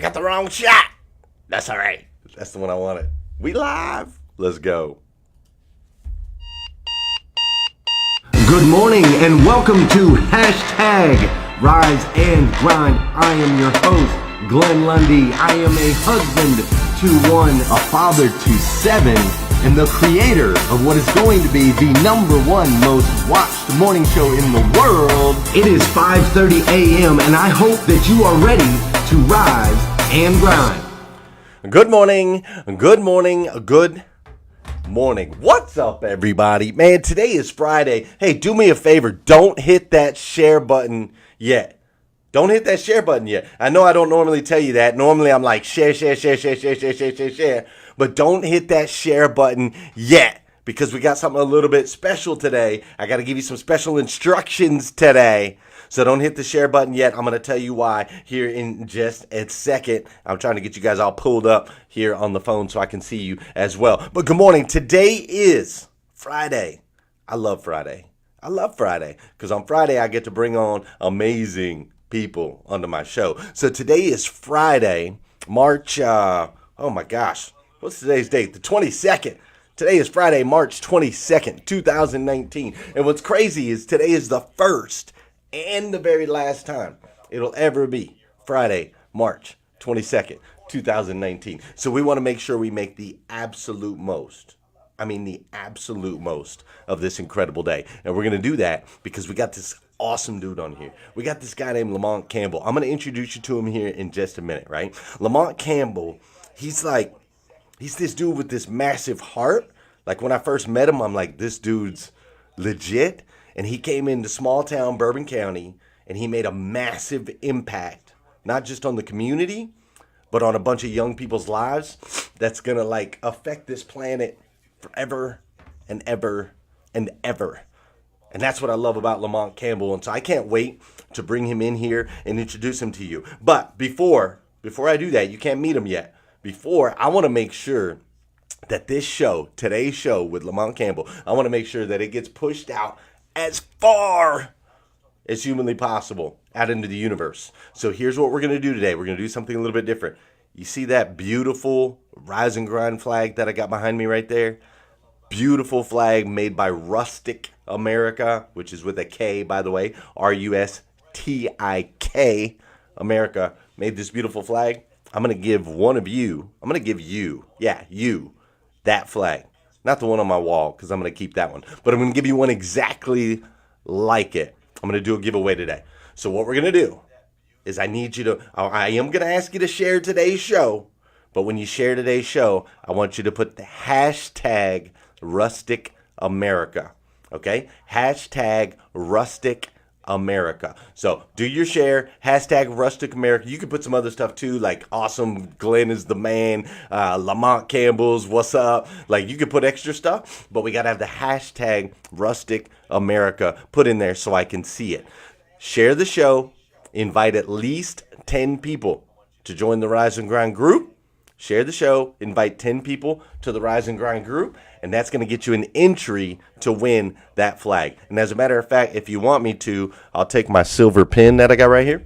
got the wrong shot. That's all right. That's the one I wanted. We live. Let's go. Good morning and welcome to hashtag Rise and Grind. I am your host, Glenn Lundy. I am a husband to one, a father to seven, and the creator of what is going to be the #1 most watched morning show in the world. It is 5:30 a.m. and I hope that you are ready to rise and grind. Good morning. Good morning. Good morning. What's up, everybody? Man, today is Friday. Hey, do me a favor. Don't hit that share button yet. Don't hit that share button yet. I know I don't normally tell you that. Normally, I'm like, share. But don't hit that share button yet, because we got something a little bit special today. I got to give you some special instructions today. So don't hit the share button yet. I'm going to tell you why here in just a second. I'm trying to get you guys all pulled up here on the phone so I can see you as well. But good morning. Today is Friday. I love Friday. Because on Friday I get to bring on amazing people onto my show. So today is Friday, March, oh my gosh, what's today's date? The 22nd. Today is Friday, March 22nd, 2019. And what's crazy is today is the first and the very last time it'll ever be Friday, March 22nd, 2019. So we want to make sure we make the absolute most. The absolute most of this incredible day. And we're going to do that because we got this awesome dude on here. We got this guy named Lamont Campbell. I'm going to introduce you to him here in just a minute, right? Lamont Campbell, he's this dude with this massive heart. Like when I first met him, I'm like, this dude's legit. And he came into small town Bourbon County and he made a massive impact, not just on the community, but on a bunch of young people's lives that's going to affect this planet forever and ever and ever. And that's what I love about Lamont Campbell. And so I can't wait to bring him in here and introduce him to you. But before I do that, you can't meet him yet. I want to make sure that this show, today's show with Lamont Campbell, I want to make sure that it gets pushed out as far as humanly possible out into the universe. So here's what we're going to do today. We're going to do something a little bit different. You see that beautiful Rise and Grind flag that I got behind me right there? Beautiful flag made by Rustic America, which is with a K, by the way. RUSTIK America made this beautiful flag. I'm going to give you that flag. Not the one on my wall, because I'm going to keep that one. But I'm going to give you one exactly like it. I'm going to do a giveaway today. So what we're going to do is I am going to ask you to share today's show. But when you share today's show, I want you to put the hashtag Rustic America. Okay? Hashtag Rustic America. So do your share, hashtag Rustic America. You can put some other stuff too, like awesome, Glenn is the man, Lamont Campbell's, what's up? You can put extra stuff, but we got to have the hashtag Rustic America put in there so I can see it. Share the show, invite at least 10 people to join the Rise and Grind group. Share the show, invite 10 people to the Rise and Grind group, and that's going to get you an entry to win that flag. And as a matter of fact, if you want me to, I'll take my silver pen that I got right here,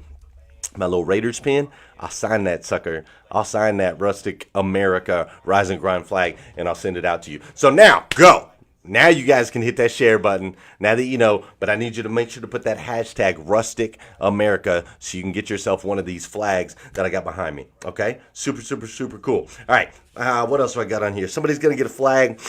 my little Raiders pen. I'll sign that sucker. I'll sign that Rustic America Rise and Grind flag, and I'll send it out to you. So now, go. Now you guys can hit that share button, now that you know, but I need you to make sure to put that hashtag Rustic America so you can get yourself one of these flags that I got behind me, okay? Super, super, super cool. All right, what else do I got on here? Somebody's going to get a flag.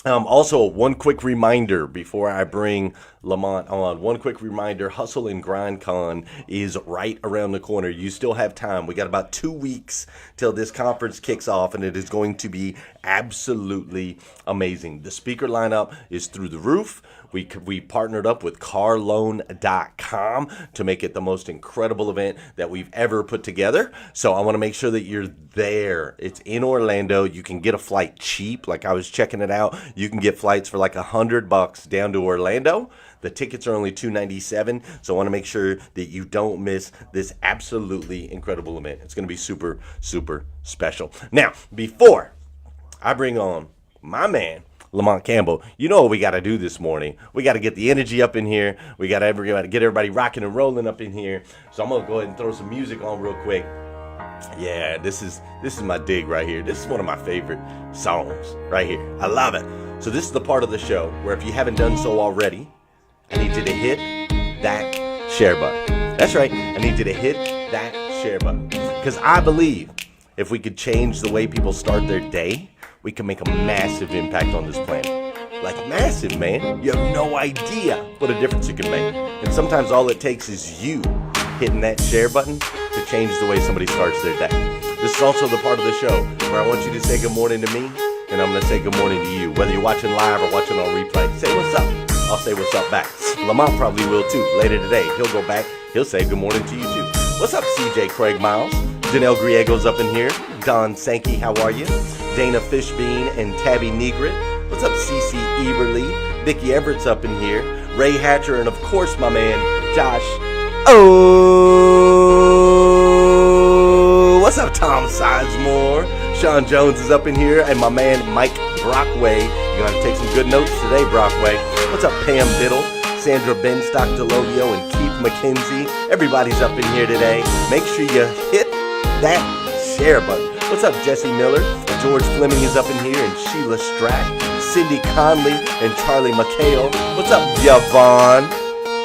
Also, one quick reminder before I bring Lamont on. One quick reminder, Hustle and Grind Con is right around the corner. You still have time. We got about 2 weeks till this conference kicks off, and it is going to be absolutely amazing. The speaker lineup is through the roof. We partnered up with carloan.com to make it the most incredible event that we've ever put together. So I want to make sure that you're there. It's in Orlando. You can get a flight cheap. Like I was checking it out. You can get flights for like $100 down to Orlando. The tickets are only $297, so I want to make sure that you don't miss this absolutely incredible event. It's going to be super, super special. Now, before I bring on my man, Lamont Campbell, you know what we got to do this morning. We got to get the energy up in here. We got to get everybody rocking and rolling up in here. So I'm going to go ahead and throw some music on real quick. Yeah, this is my dig right here. This is one of my favorite songs right here. I love it. So this is the part of the show where if you haven't done so already, I need you to hit that share button. That's right. I need you to hit that share button. Because I believe if we could change the way people start their day, we can make a massive impact on this planet. Like massive, man. You have no idea what a difference it can make. And sometimes all it takes is you hitting that share button to change the way somebody starts their day. This is also the part of the show where I want you to say good morning to me, and I'm going to say good morning to you. Whether you're watching live or watching on replay, say what's up. I'll say what's up back. Lamont probably will too. Later today, he'll go back. He'll say good morning to you too. What's up, CJ Craig Miles? Janelle Griego's up in here. Don Sankey, how are you? Dana Fishbean and Tabby Negrit. What's up, CC Eberly? Vicki Everett's up in here. Ray Hatcher, and of course, my man, Josh. Oh, what's up, Tom Sizemore? Sean Jones is up in here, and my man, Mike Brockway. You're going to take some good notes today, Brockway. What's up, Pam Biddle? Sandra Benstock DeLovio and Keith McKenzie. Everybody's up in here today. Make sure you hit that share button. What's up, Jesse Miller? George Fleming is up in here, and Sheila Strack, Cindy Conley, and Charlie McHale. What's up, Yvonne?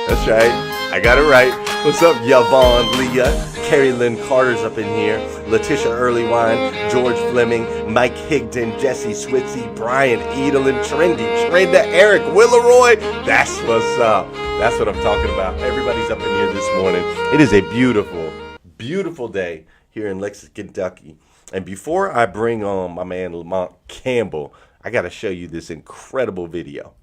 That's right. I got it right. What's up, Yvonne Leah? Carrie Lynn Carter's up in here. Letitia Earlywine, George Fleming, Mike Higdon, Jesse Switzy, Brian Edelin, Trenda, Eric Willeroy. That's what's up. That's what I'm talking about. Everybody's up in here this morning. It is a beautiful, beautiful day here in Lexington, Kentucky. And before I bring on my man Lamont Campbell, I got to show you this incredible video.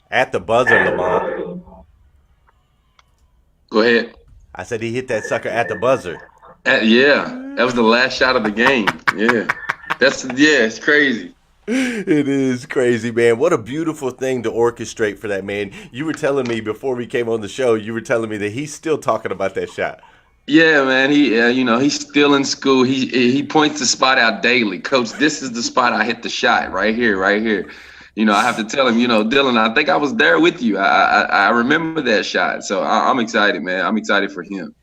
At the buzzer, Lamont. Go ahead. I said he hit that sucker at the buzzer. Yeah, that was the last shot of the game. Yeah, it's crazy. It is crazy, man. What a beautiful thing to orchestrate for that man. You were telling me before we came on the show, you were telling me that he's still talking about that shot. Yeah, man. He's still in school. He points the spot out daily. Coach, this is the spot I hit the shot right here, right here. I have to tell him, Dylan, I think I was there with you. I remember that shot. So I'm excited, man. I'm excited for him.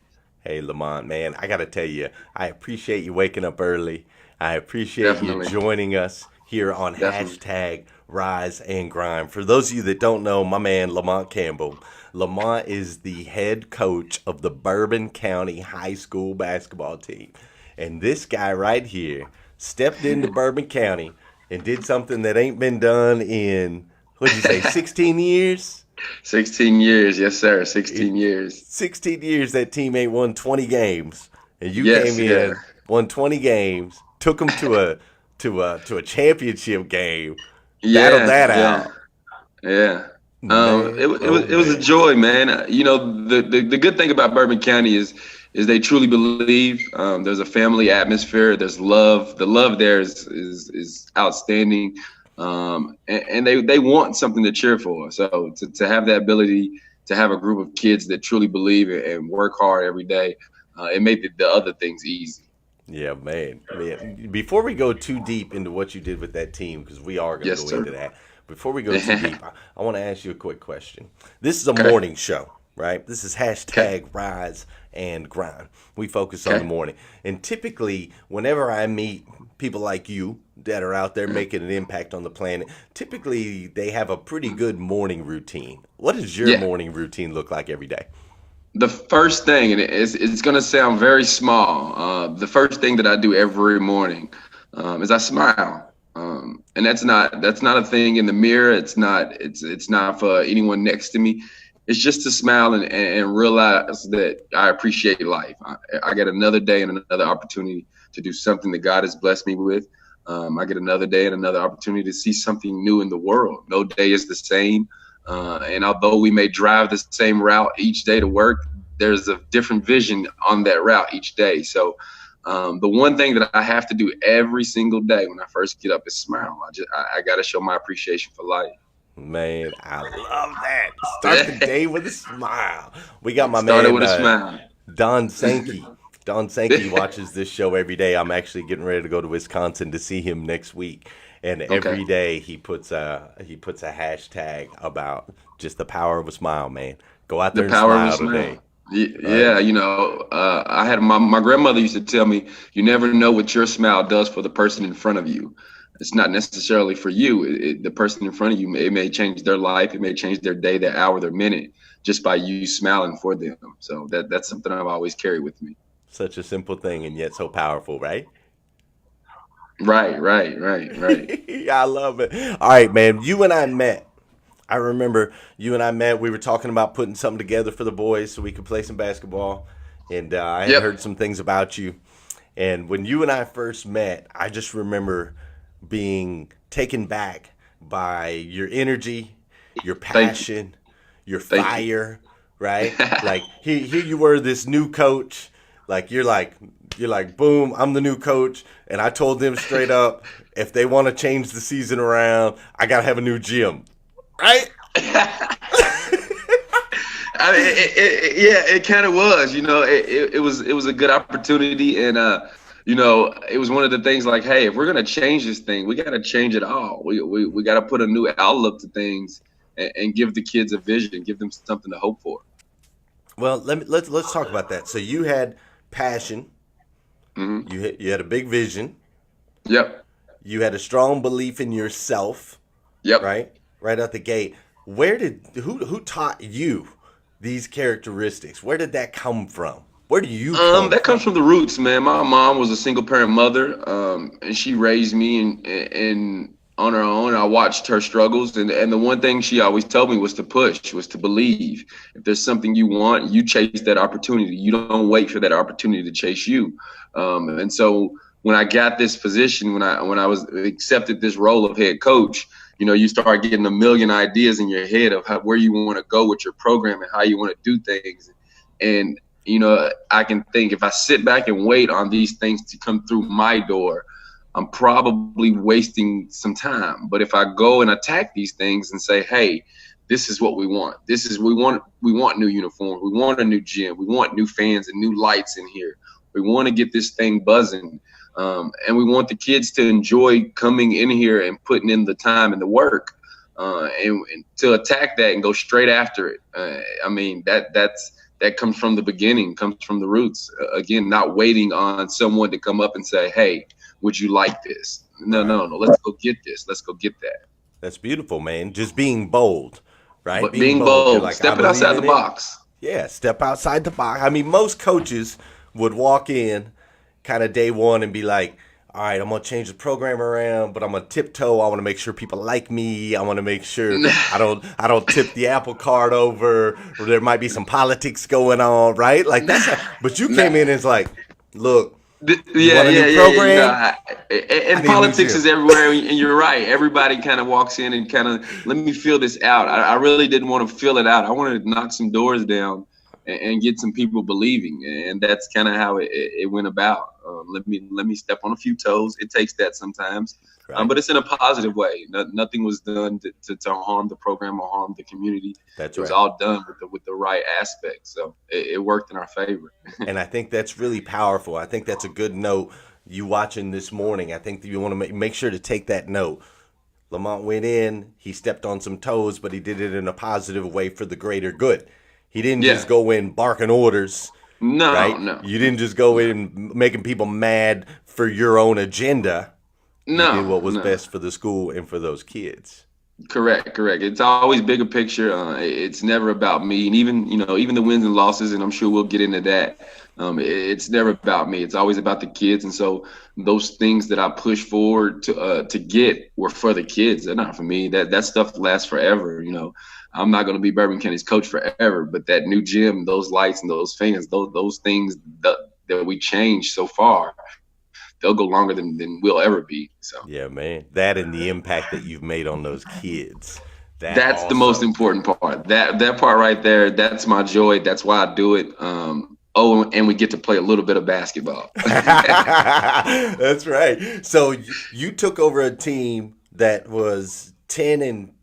Hey, Lamont, man, I got to tell you, I appreciate you waking up early. I appreciate you joining us here on hashtag Rise and Grind. For those of you that don't know, my man, Lamont Campbell. Lamont is the head coach of the Bourbon County High School basketball team. And this guy right here stepped into Bourbon County and did something that ain't been done in, what'd you say, 16 years? 16 years, yes, sir, 16 years. 16 years that team ain't won 20 games. And you came in, won 20 games, took them to a championship game, battled that out. Yeah. It was a joy, man. The good thing about Bourbon County is they truly believe. There's a family atmosphere. There's love. The love there is outstanding, and they want something to cheer for. So to have that ability to have a group of kids that truly believe and work hard every day, it made the other things easy. Yeah, man. Before we go too deep into what you did with that team, because we are going to go into that. Before we go too deep, I want to ask you a quick question. This is a morning show, right? This is hashtag Rise and Grind. We focus on the morning. And typically, whenever I meet people like you that are out there making an impact on the planet, typically they have a pretty good morning routine. What does your morning routine look like every day? The first thing, and it's going to sound very small, the first thing that I do every morning is I smile. And that's not a thing in the mirror. It's not for anyone next to me. It's just to smile and realize that I appreciate life. I get another day and another opportunity to do something that God has blessed me with. I get another day and another opportunity to see something new in the world. No day is the same. And although we may drive the same route each day to work, there's a different vision on that route each day. So the one thing that I have to do every single day when I first get up is smile. I got to show my appreciation for life. Man, I love that. Start the day with a smile. We got my Started man, with a smile. Don Sankey. Don Sankey watches this show every day. I'm actually getting ready to go to Wisconsin to see him next week. And every day he puts a hashtag about just the power of a smile, man. Go out there and smile today. Yeah, I had my grandmother used to tell me, you never know what your smile does for the person in front of you. It's not necessarily for you. The person in front of you, it may change their life. It may change their day, their hour, their minute, just by you smiling for them. So that's something I've always carried with me. Such a simple thing and yet so powerful, right? Right. I love it. All right, man. You and I met. I remember you and I met. We were talking about putting something together for the boys so we could play some basketball. And I had heard some things about you. And when you and I first met, I just remember being taken back by your energy, your passion, your fire, right? Like here you were, this new coach. Like you're like, boom, I'm the new coach. And I told them straight up, if they want to change the season around, I got to have a new gym. Right? I mean, it kind of was, it was a good opportunity. And, it was one of the things like, hey, if we're going to change this thing, we got to change it all. We got to put a new outlook to things and give the kids a vision, give them something to hope for. Well, let's talk about that. So you had passion. Mm-hmm. You had a big vision. Yep. You had a strong belief in yourself. Yep. Right out the gate. Who taught you these characteristics? Where did that come from? Where do you come that comes from the roots, man. My mom was a single parent mother, and she raised me and on her own. I watched her struggles, and the one thing she always told me was to push, was to believe. If there's something you want, you chase that opportunity. You don't wait for that opportunity to chase you. And so when I got this position, when I was accepted this role of head coach, you start getting a million ideas in your head of where you want to go with your program and how you want to do things. And I can think if I sit back and wait on these things to come through my door, I'm probably wasting some time. But if I go and attack these things and say, hey, this is what we want. We want new uniforms. We want a new gym. We want new fans and new lights in here. We want to get this thing buzzing. And we want the kids to enjoy coming in here and putting in the time and the work, and to attack that and go straight after it. That comes from the beginning, comes from the roots. Again, not waiting on someone to come up and say, hey, would you like this? No. Let's go get this. Let's go get that. That's beautiful, man. Just being bold, right? But being bold. Like, stepping outside the box. Yeah, step outside the box. I mean, most coaches would walk in kind of day one and be like, all right, I'm going to change the program around, but I'm going to tiptoe. I want to make sure people like me. I want to make sure I don't tip the apple cart over, or there might be some politics going on, right? Like but you came in and it's like, look, program? And politics is everywhere, and you're right. Everybody kind of walks in and kind of, let me feel this out. I really didn't want to feel it out. I wanted to knock some doors down and get some people believing, and that's kind of how it went about. Let me step on a few toes. It takes that sometimes, right. But it's in a positive way. Nothing was done to harm the program or harm the community. It was all done with the right aspect. So it worked in our favor. And I think that's really powerful. I think that's a good note. You watching this morning, I think that you want to make sure to take that note. Lamont went in. He stepped on some toes, but he did it in a positive way for the greater good. He didn't just go in barking orders. No, right? no, You didn't just go in making people mad for your own agenda. You did no, what was no. best for the school and for those kids. Correct, correct. It's always bigger picture. It's never about me, and even even the wins and losses, and I'm sure we'll get into that. It's never about me. It's always about the kids, and so those things that I push forward to get were for the kids. They're not for me. That stuff lasts forever. I'm not going to be Bourbon County's coach forever, but that new gym, those lights, and those fans, those things that we changed so far, they'll go longer than we'll ever be. So. Yeah, man. That and the impact that you've made on those kids. That That's the most also. important part. That part right there, that's my joy. That's why I do it. And we get to play a little bit of basketball. That's right. So you took over a team that was 10-20.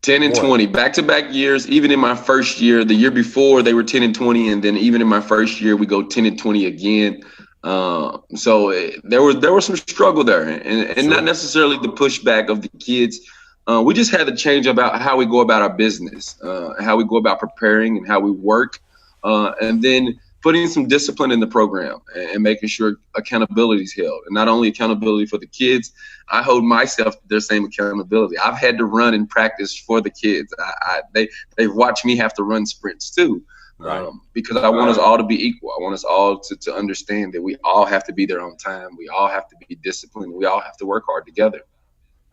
10-20, back-to-back years. Even in my first year, the year before they were 10-20, and then even in my first year, we go 10-20 again. There was some struggle there, and Sure. not necessarily the pushback of the kids. We just had to change about how we go about our business, how we go about preparing and how we work, and then putting some discipline in the program and making sure accountability is held. And not only accountability for the kids, I hold myself to their same accountability. I've had to run and practice for the kids. They've watched me have to run sprints too. Right. Because I want us all to be equal. I want us all to understand that we all have to be there on time. We all have to be disciplined. We all have to work hard together.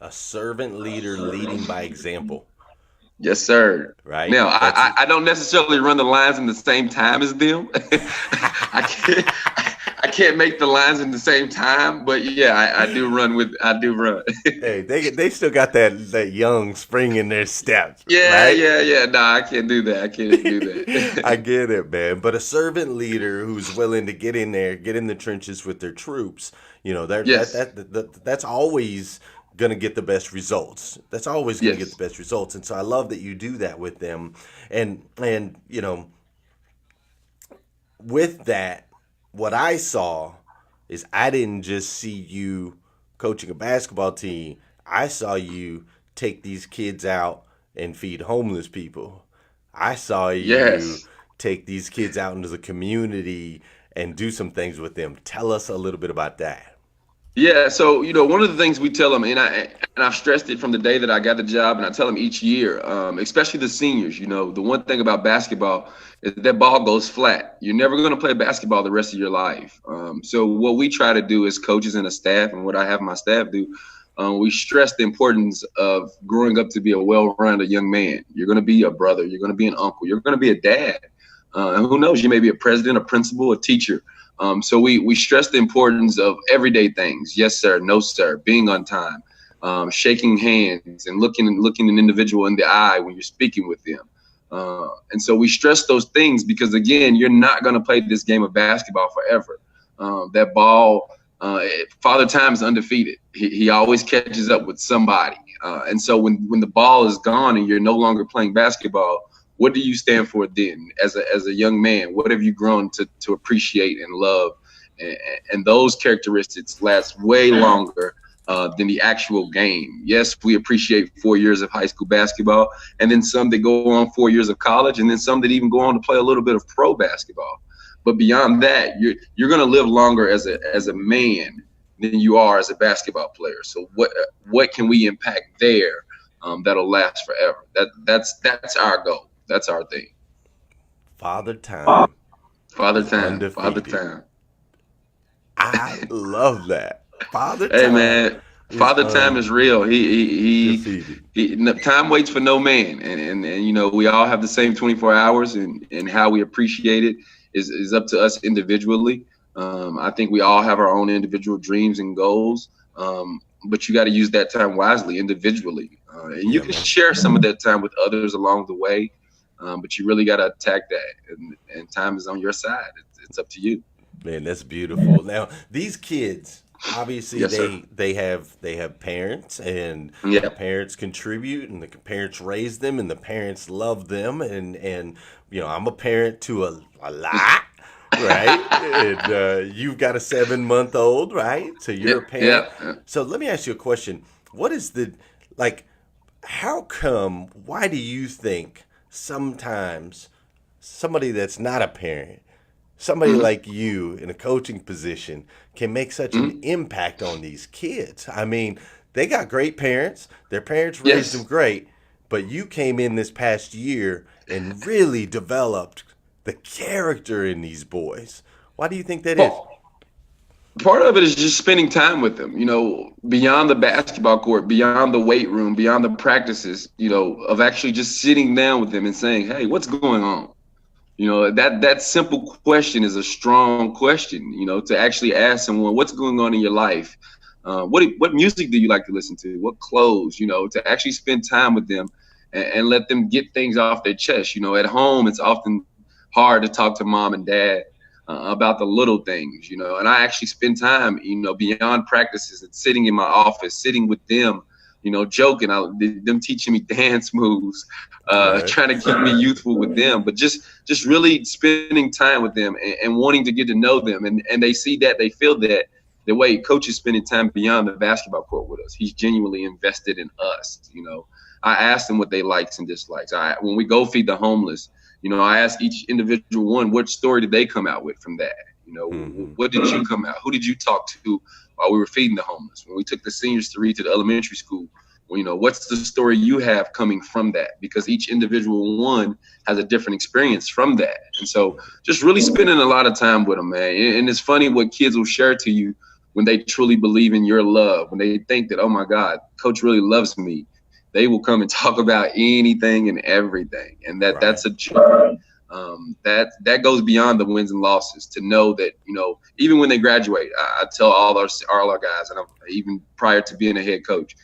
A servant leader leading by example. Yes, sir. Right. Now, I don't necessarily run the lines in the same time as them. I can't make the lines in the same time, but yeah, I do run. Hey, they still got that young spring in their steps. Yeah, right? yeah. No, I can't do that. I can't do that. I get it, man. But a servant leader who's willing to get in there, get in the trenches with their troops, Yes. that's always going to get the best results. That's always going to Yes. get the best results. And so I love that you do that with them. And with that, what I saw is I didn't just see you coaching a basketball team. I saw you take these kids out and feed homeless people. I saw you Yes. take these kids out into the community and do some things with them. Tell us a little bit about that. Yeah, so one of the things we tell them, and I've stressed it from the day that I got the job, and I tell them each year, especially the seniors. The one thing about basketball is that ball goes flat. You're never going to play basketball the rest of your life. So what we try to do as coaches and a staff, and what I have my staff do, we stress the importance of growing up to be a well-rounded young man. You're going to be a brother. You're going to be an uncle. You're going to be a dad. And who knows? You may be a president, a principal, a teacher. So we stress the importance of everyday things. Yes, sir. No, sir. Being on time, shaking hands, and looking an individual in the eye when you're speaking with them. And so we stress those things because, again, you're not going to play this game of basketball forever. That ball, Father Time is undefeated. He always catches up with somebody. And so when the ball is gone and you're no longer playing basketball, what do you stand for then as a young man? What have you grown to appreciate and love? And those characteristics last way longer than the actual game. Yes, we appreciate 4 years of high school basketball, and then some that go on 4 years of college, and then some that even go on to play a little bit of pro basketball. But beyond that, you're going to live longer as a man than you are as a basketball player. So what can we impact there that'll last forever? That's our goal. That's our thing. Father Time. Father Time. Undefeated. Father Time. I love that. Father Time. Hey man, Father Time is real. He time waits for no man, and we all have the same 24 hours, and how we appreciate it is up to us individually. I think we all have our own individual dreams and goals, but you got to use that time wisely individually, and you can share some of that time with others along the way. But you really got to attack that, and time is on your side. It's up to you. Man, that's beautiful. Now, these kids, obviously, Yes, they have parents, and Yeah. the parents contribute, and the parents raise them, and the parents love them, and I'm a parent to a lot, right? And you've got a 7-month-old, right? So you're a parent. Yeah. So let me ask you a question. What is why do you think sometimes somebody that's not a parent, somebody like you in a coaching position can make such an impact on these kids. I mean, they got great parents. Their parents raised them great, but you came in this past year and really developed the character in these boys. Why do you think that is? Part of it is just spending time with them, beyond the basketball court, beyond the weight room, beyond the practices, of actually just sitting down with them and saying, hey, what's going on? That simple question is a strong question, to actually ask someone, what's going on in your life? What music do you like to listen to? What clothes, to actually spend time with them and let them get things off their chest. At home, it's often hard to talk to mom and dad about the little things, and I actually spend time, beyond practices and sitting in my office, sitting with them, joking, them teaching me dance moves, trying to keep me youthful with them, but just really spending time with them and wanting to get to know them. And they see that, they feel that the way coach is spending time beyond the basketball court with us, he's genuinely invested in us. I ask them what they likes and dislikes. When we go feed the homeless, I ask each individual one, what story did they come out with from that? What did you come out? Who did you talk to while we were feeding the homeless? When we took the seniors to read to the elementary school, what's the story you have coming from that? Because each individual one has a different experience from that. And so just really spending a lot of time with them, man. And it's funny what kids will share to you when they truly believe in your love, when they think that, oh my God, coach really loves me. They will come and talk about anything and everything. And that's a joy. That goes beyond the wins and losses, to know that, even when they graduate, I tell all our guys, and even prior to being a head coach,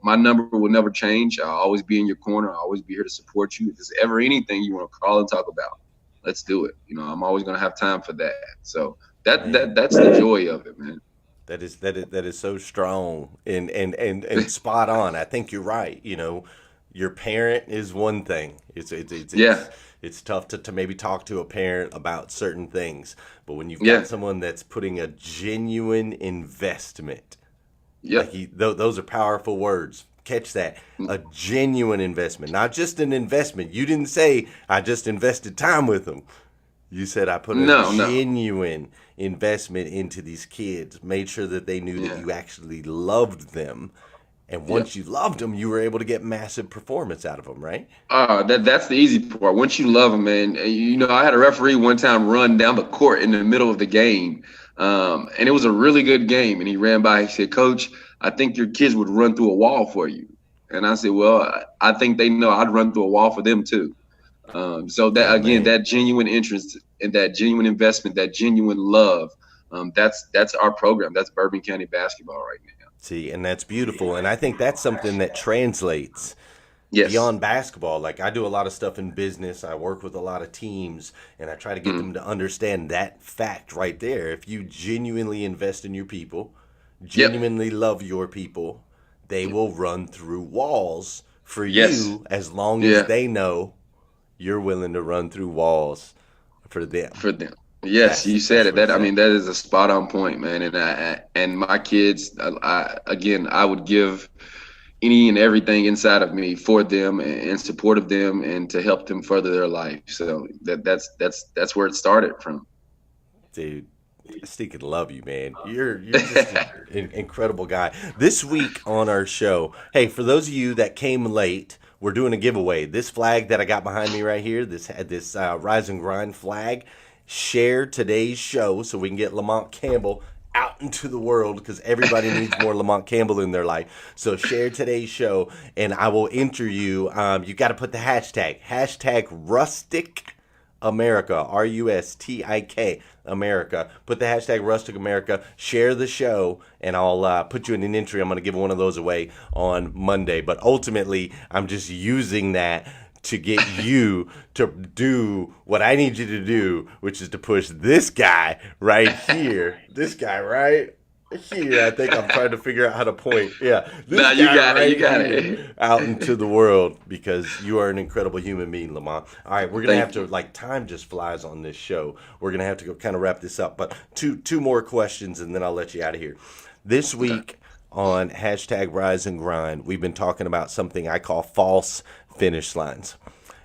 my number will never change. I'll always be in your corner. I'll always be here to support you. If there's ever anything you want to call and talk about, let's do it. I'm always going to have time for that. So that's the joy of it, man. That is so strong and spot on. I think you're right. Your parent is one thing. It's tough to maybe talk to a parent about certain things, but when you've got someone that's putting a genuine investment, those are powerful words. Catch that. A genuine investment, not just an investment. You didn't say I just invested time with them. You said I put a genuine investment into these kids, made sure that they knew that you actually loved them. And once you loved them, you were able to get massive performance out of them, right? That's the easy part. Once you love them, man, I had a referee one time run down the court in the middle of the game. And it was a really good game. And he ran by, he said, Coach, I think your kids would run through a wall for you. And I said, well, I think they know I'd run through a wall for them too. So that, again, that genuine interest and that genuine investment, that genuine love, that's our program. That's Bourbon County basketball right now. See, and that's beautiful. And I think that's something that translates beyond basketball. Like, I do a lot of stuff in business. I work with a lot of teams, and I try to get them to understand that fact right there. If you genuinely invest in your people, genuinely love your people, they will run through walls for you, as long as they know you're willing to run through walls for them. Yes, you said it. That is a spot on point, man. And my kids, I would give any and everything inside of me for them and support of them and to help them further their life. So that's where it started from. Dude, I still could love you, man. You're just an incredible guy. This week on our show, hey, for those of you that came late, we're doing a giveaway. This flag that I got behind me right here, this Rise and Grind flag, share today's show so we can get Lamont Campbell out into the world, because everybody needs more Lamont Campbell in their life. So share today's show, and I will enter you. You got to put the hashtag Rustic America, RUSTIK America. Put the hashtag Rustic America, share the show, and I'll put you in an entry. I'm going to give one of those away on Monday. But ultimately, I'm just using that to get you to do what I need you to do, which is to push this guy right here. This guy right here. I think I'm trying to figure out how to point. Yeah. You got it. Out into the world, because you are an incredible human being, Lamont. All right, we're going to have to, time just flies on this show. We're going to have to go kind of wrap this up. But two more questions, and then I'll let you out of here. This week on hashtag Rise and Grind, we've been talking about something I call false finish lines.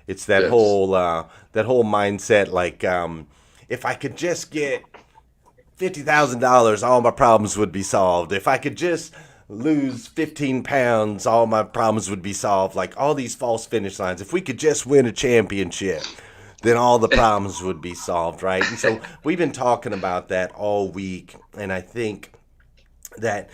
It's that Yes. whole mindset. Like, if I could just get $50,000, all my problems would be solved. If I could just lose 15 pounds, all my problems would be solved. Like all these false finish lines. If we could just win a championship, then all the problems would be solved, right? And so we've been talking about that all week, and I think that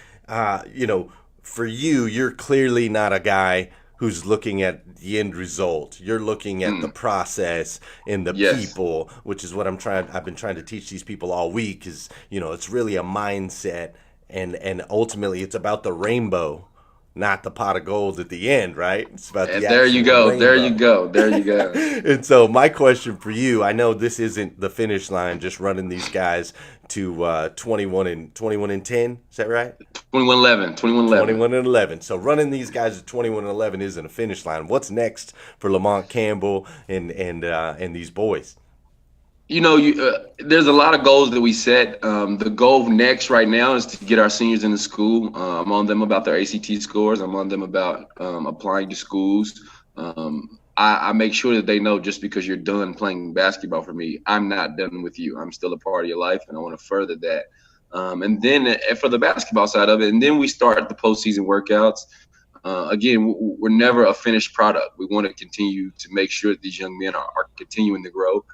for you, you're clearly not a guy who's looking at the end result. You're looking at the process and the Yes. people, which is what I've been trying to teach these people all week. Is it's really a mindset, and ultimately it's about the rainbow, not the pot of gold at the end, right? It's about the And there you actual go. There you rainbow. go. There you go. And so my question for you, I know this isn't the finish line, just running these guys to 21 and 10. Is that right? 21-11. 21-11. 21 and 11. So running these guys at 21 and 11 isn't a finish line. What's next for Lamont Campbell and these boys? There's a lot of goals that we set. The goal next right now is to get our seniors into school. I'm on them about their ACT scores. I'm on them about applying to schools. I make sure that they know just because you're done playing basketball for me, I'm not done with you. I'm still a part of your life, and I want to further that. And then for the basketball side of it, and then we start the postseason workouts. Again, we're never a finished product. We want to continue to make sure that these young men are continuing to grow.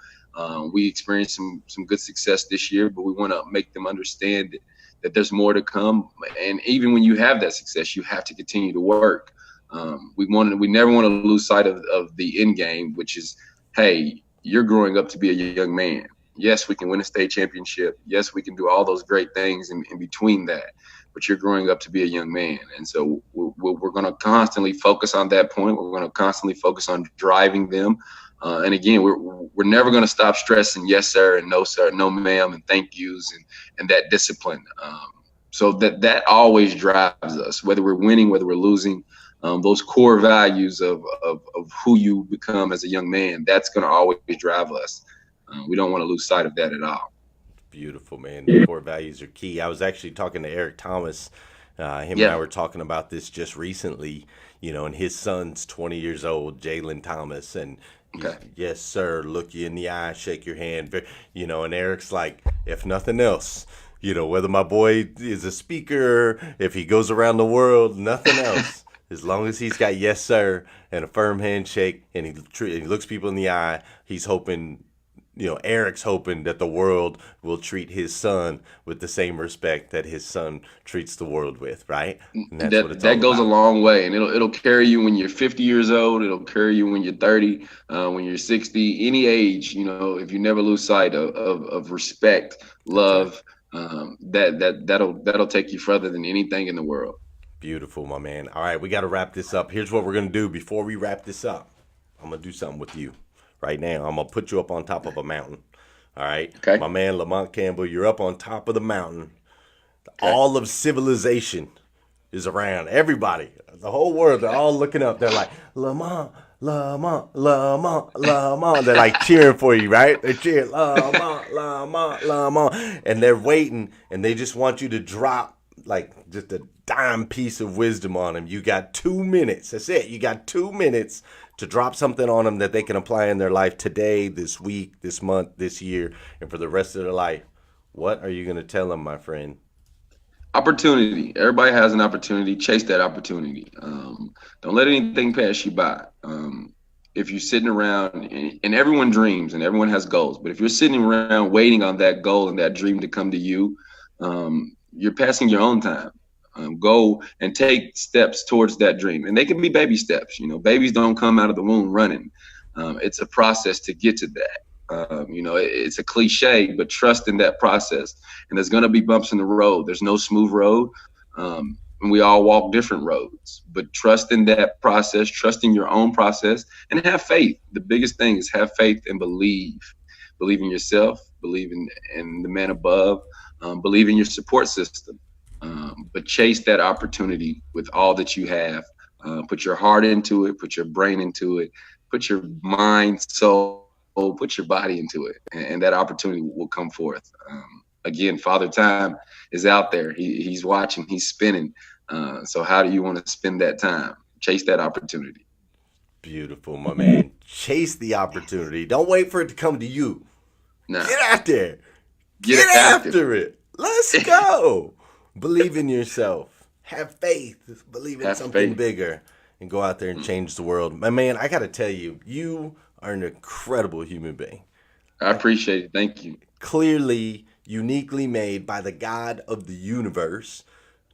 We experienced some good success this year, but we want to make them understand that there's more to come. And even when you have that success, you have to continue to work. We never want to lose sight of the end game, which is, hey, you're growing up to be a young man. Yes, we can win a state championship. Yes, we can do all those great things in between that, but you're growing up to be a young man. And so we're going to constantly focus on that point. We're going to constantly focus on driving them. And again, we're never going to stop stressing yes, sir, and no, sir, no, ma'am, and thank yous and that discipline. So that always drives us, whether we're winning, whether we're losing. Those core values of who you become as a young man, that's going to always drive us. We don't want to lose sight of that at all. Beautiful, man. The core values are key. I was actually talking to Eric Thomas. Him and I were talking about this just recently, and his son's 20 years old, Jalen Thomas. And Okay. yes, sir, look you in the eye, shake your hand. And Eric's like, if nothing else, whether my boy is a speaker, if he goes around the world, nothing else. As long as he's got yes, sir, and a firm handshake, and he looks people in the eye, he's hoping, Eric's hoping that the world will treat his son with the same respect that his son treats the world with, right? And that's what it's all That goes about. a long way, and it'll carry you when you're 50 years old. It'll carry you when you're 30, when you're 60, any age. If you never lose sight of respect, love, that'll take you further than anything in the world. Beautiful, my man. All right, we got to wrap this up. Here's what we're going to do before we wrap this up. I'm going to do something with you right now. I'm going to put you up on top of a mountain. All right? Okay. My man, Lamont Campbell, you're up on top of the mountain. Okay. All of civilization is around. Everybody, the whole world, they're all looking up. They're like, Lamont, Lamont, Lamont, Lamont. They're like cheering for you, right? They're cheering, Lamont, Lamont, Lamont. And they're waiting, and they just want you to drop like just a dime piece of wisdom on them. You got 2 minutes. That's it. You got 2 minutes to drop something on them that they can apply in their life today, this week, this month, this year, and for the rest of their life. What are you going to tell them, my friend? Opportunity. Everybody has an opportunity. Chase that opportunity. Don't let anything pass you by. If you're sitting around, and everyone dreams and everyone has goals, but if you're sitting around waiting on that goal and that dream to come to you, you're passing your own time. Go and take steps towards that dream. And they can be baby steps. Babies don't come out of the womb running. It's a process to get to that. It's a cliche, but trust in that process. And there's going to be bumps in the road. There's no smooth road. And we all walk different roads, but trust in that process, trust in your own process, and have faith. The biggest thing is have faith and believe. Believe in yourself, believe in the man above, believe in your support system. But chase that opportunity with all that you have. Put your heart into it, put your brain into it, put your mind, soul, put your body into it, and that opportunity will come forth. Again, Father Time is out there. He's watching, he's spinning. So how do you want to spend that time? Chase that opportunity. Beautiful, my man. Chase the opportunity. Don't wait for it to come to you. Nah. Get out there. Get after it. Let's go. Believe in yourself. Have faith. Believe in something bigger. And go out there and change the world. My man, I got to tell you, you are an incredible human being. I appreciate it. Thank you. Clearly, uniquely made by the God of the universe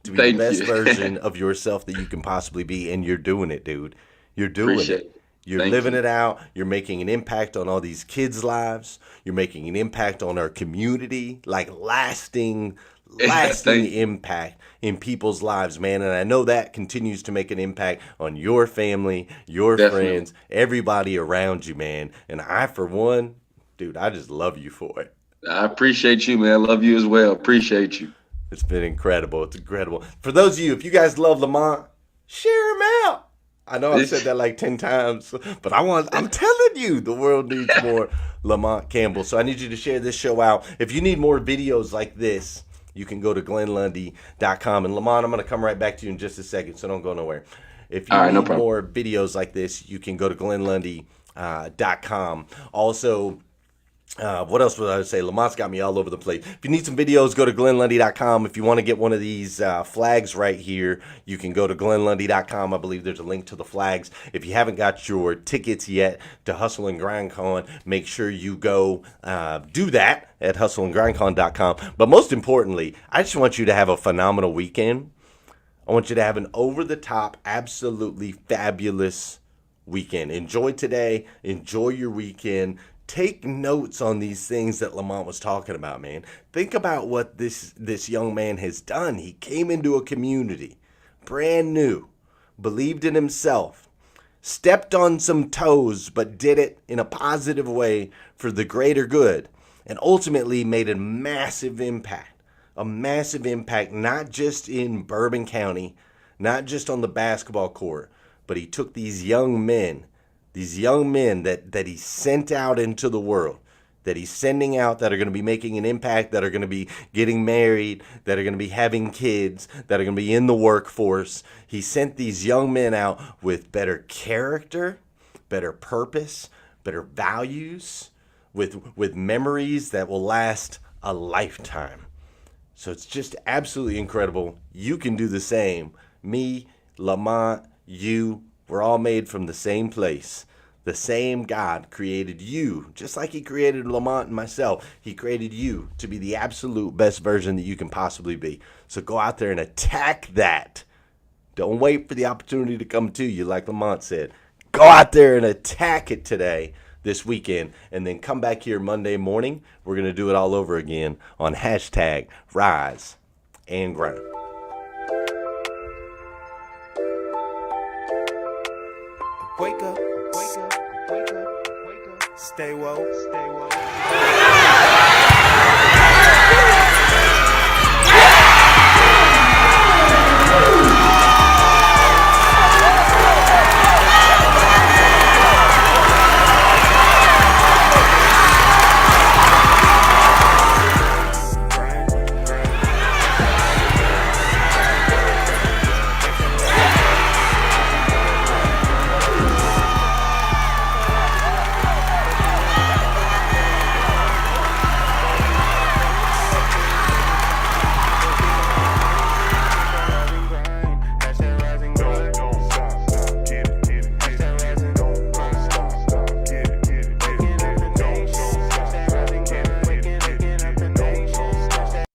to be the best version of yourself that you can possibly be. And you're doing it, dude. You're doing it. You're living it out. You're making an impact on all these kids' lives. You're making an impact on our community, like lasting impact in people's lives, man. And I know that continues to make an impact on your family, your friends, everybody around you, man. And I, for one, dude, I just love you for it. I appreciate you, man. I love you as well. Appreciate you. It's been incredible. It's incredible. For those of you, if you guys love Lamont, share him out. I know I've said that like 10 times, but I'm telling you, the world needs more Lamont Campbell. So I need you to share this show out. If you need more videos like this, you can go to GlennLundy.com. And Lamont, I'm going to come right back to you in just a second, so don't go nowhere. If you need more videos like this, you can go to GlennLundy.com. Also, what else would I say? Lamont's got me all over the place. If you need some videos, go to GlennLundy.com. If you want to get one of these flags right here, you can go to GlennLundy.com. I believe there's a link to the flags. If you haven't got your tickets yet to Hustle and Grind Con, make sure you go do that at hustleandgrindcon.com. But most importantly, I just want you to have a phenomenal weekend. I want you to have an over-the-top, absolutely fabulous weekend. Enjoy today. Enjoy your weekend. Take notes on these things that Lamont was talking about, man. Think about what this young man has done. He came into a community, brand new, believed in himself, stepped on some toes, but did it in a positive way for the greater good, and ultimately made a massive impact not just in Bourbon County, not just on the basketball court, but he took these young men that he sent out into the world, that he's sending out, that are going to be making an impact, that are going to be getting married, that are going to be having kids, that are going to be in the workforce. He sent these young men out with better character, better purpose, better values, with memories that will last a lifetime. So it's just absolutely incredible. You can do the same. Me, Lamont, you, we're all made from the same place. The same God created you, just like he created Lamont and myself. He created you to be the absolute best version that you can possibly be. So go out there and attack that. Don't wait for the opportunity to come to you, like Lamont said. Go out there and attack it today, this weekend, and then come back here Monday morning. We're going to do it all over again on hashtag Rise and Grind. Wake up, wake up, wake up, wake up. Stay woke, stay